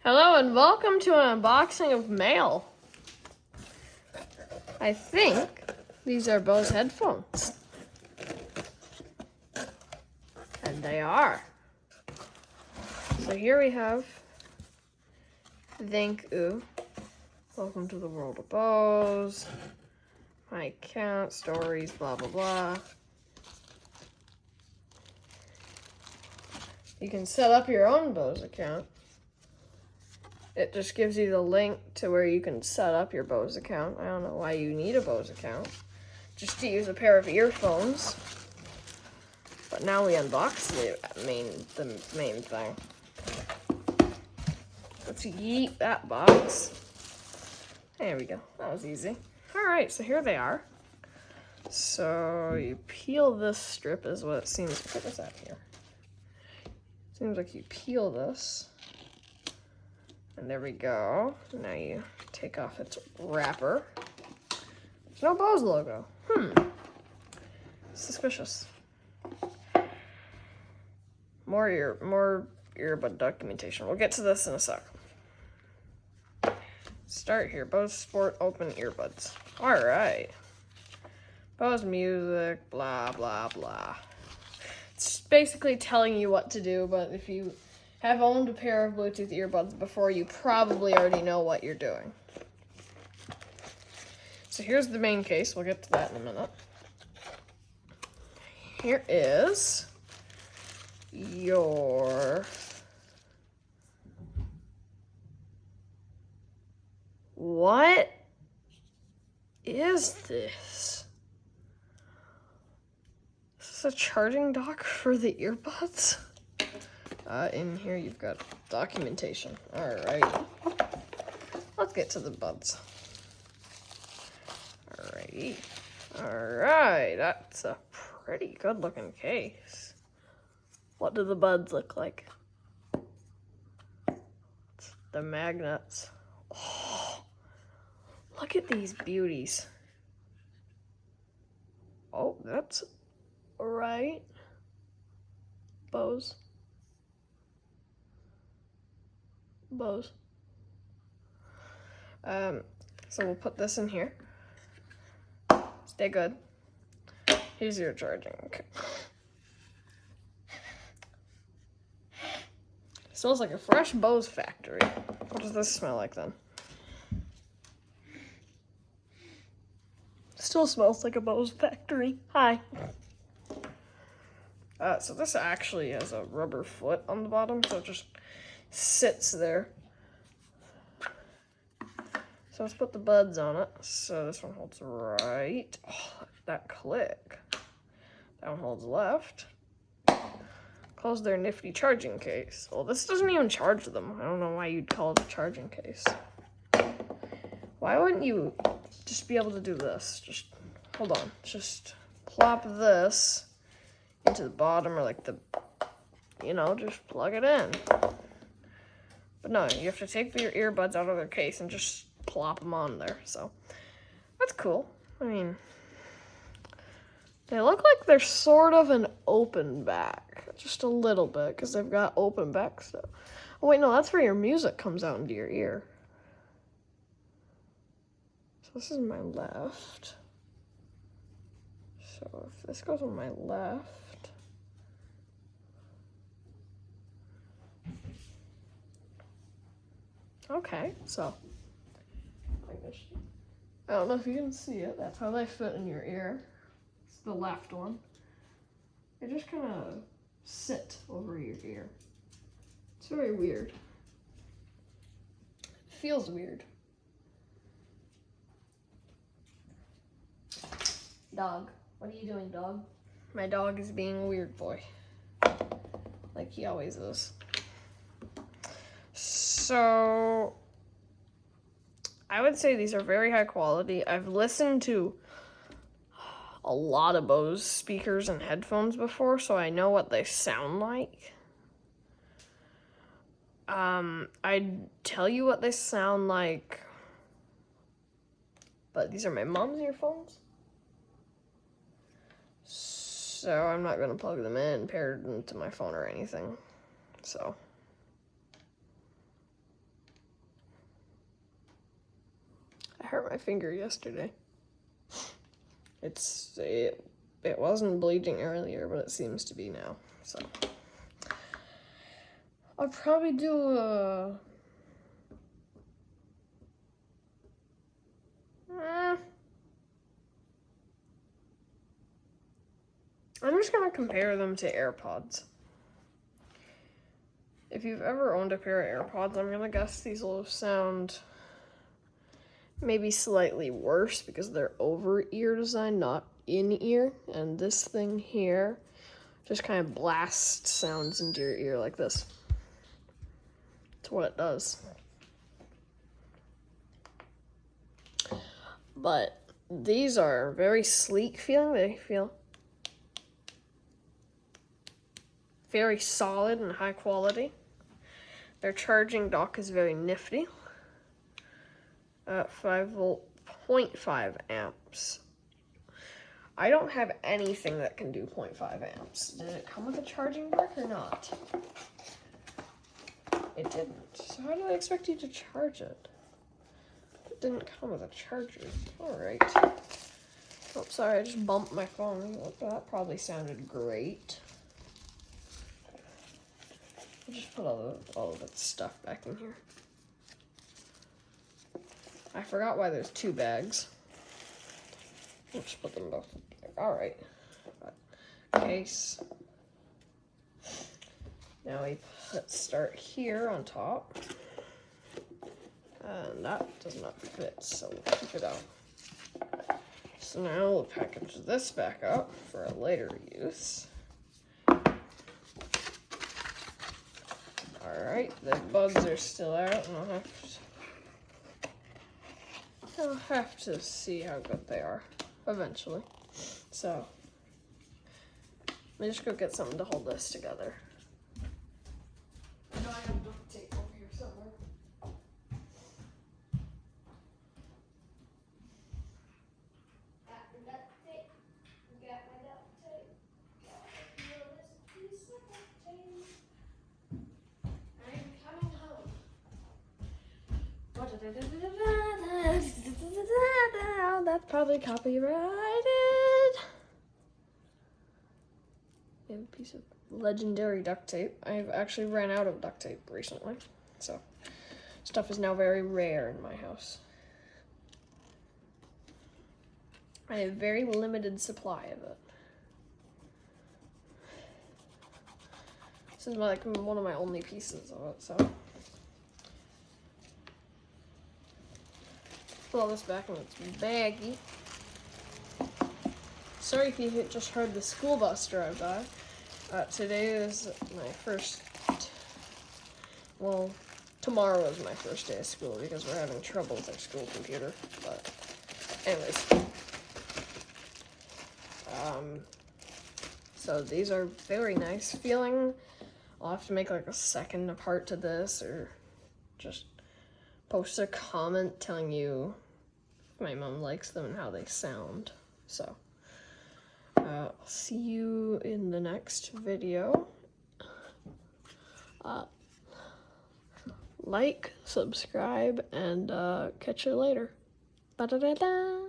Hello and welcome to an unboxing of mail. I think these are Bose headphones. And they are. So here we have, thank you. Welcome to the world of Bose. My account, stories, blah, blah, blah. You can set up your own Bose account. It just gives you the link to where you can set up your Bose account. I don't know why you need a Bose account. Just to use a pair of earphones. But now we unbox the main thing. Let's yeet that box. There we go. That was easy. Alright, so here they are. So you peel this strip is what it seems. Put this out here. Seems like you peel this. And there we go. Now you take off its wrapper. There's no Bose logo. Suspicious. More earbud documentation. We'll get to this in a sec. Start here. Bose Sport Open Earbuds. Alright. Bose Music, blah, blah, blah. It's basically telling you what to do, but if you have owned a pair of Bluetooth earbuds before, you probably already know what you're doing. So here's the main case. We'll get to that in a minute. Here is your what is this? Is this a charging dock for the earbuds? In here you've got documentation. Alright. Let's get to the buds. Alrighty. Alright, that's a pretty good looking case. What do the buds look like? It's the magnets. Oh, look at these beauties. Oh, that's right. Bose. So we'll put this in here. Stay good. Here's your charging. Okay. Smells like a fresh Bose factory. What does this smell like then? Still smells like a Bose factory. Hi. So this actually has a rubber foot on the bottom, so it just sits there. So let's put the buds on it. So this one holds right. Oh, that click. That one holds left. Close their nifty charging case. Well, this doesn't even charge them. I don't know why you'd call it a charging case. Why wouldn't you just be able to do this? Just, hold on. Just plop this into the bottom or like the, just plug it in. But no, you have to take your earbuds out of their case and just plop them on there. So that's cool. I mean, they look like they're sort of an open back, just a little bit, because they've got open back stuff. Oh wait, no, that's where your music comes out into your ear. So this is my left. So if this goes on my left, okay, so I don't know if you can see it. That's how they fit in your ear. It's the left one. They just kind of sit over your ear. It's very weird. It feels weird. Dog. What are you doing, dog? My dog is being a weird boy. Like he always is. So I would say these are very high quality. I've listened to a lot of Bose speakers and headphones before, so I know what they sound like. I'd tell you what they sound like, but these are my mom's earphones. So I'm not going to plug them in, paired into my phone or anything. So hurt my finger yesterday. It wasn't bleeding earlier, but it seems to be now. So I'll probably do a I'm just gonna compare them to AirPods. If you've ever owned a pair of AirPods, I'm gonna guess these will sound maybe slightly worse because they're over-ear design, not in-ear. And this thing here just kind of blasts sounds into your ear like this. That's what it does. But these are very sleek feeling. They feel very solid and high quality. Their charging dock is very nifty. 5 volt, 0.5 amps. I don't have anything that can do 0.5 amps. Did it come with a charging brick or not? It didn't. So how do I expect you to charge it? It didn't come with a charger. Alright. Oh, sorry, I just bumped my phone. That probably sounded great. I'll just put all of that stuff back in here. I forgot why there's 2 bags. I'll just put them both there. Alright. Case. Now we start here on top. And that does not fit, so we'll keep it out. So now we'll package this back up for a later use. Alright, the buds are still out, and I'll have to see how good they are eventually. So, let me just go get something to hold this together. I know I have duct tape over here somewhere. Got the duct tape. Got my duct tape. Got this piece of duct tape. I'm coming home. That's probably copyrighted. We have a piece of legendary duct tape. I've actually ran out of duct tape recently, so stuff is now very rare in my house. I have very limited supply of it. This is like one of my only pieces of it, so. Put all this back in its baggie. Sorry if you just heard the school bus drive by. Today is my first, well, tomorrow is my first day of school because we're having trouble with our school computer, but anyways. So these are very nice feeling. I'll have to make like a second part to this or just post a comment telling you if my mom likes them and how they sound. So, I'll see you in the next video. Like, subscribe, and catch you later. Ba-da-da-da.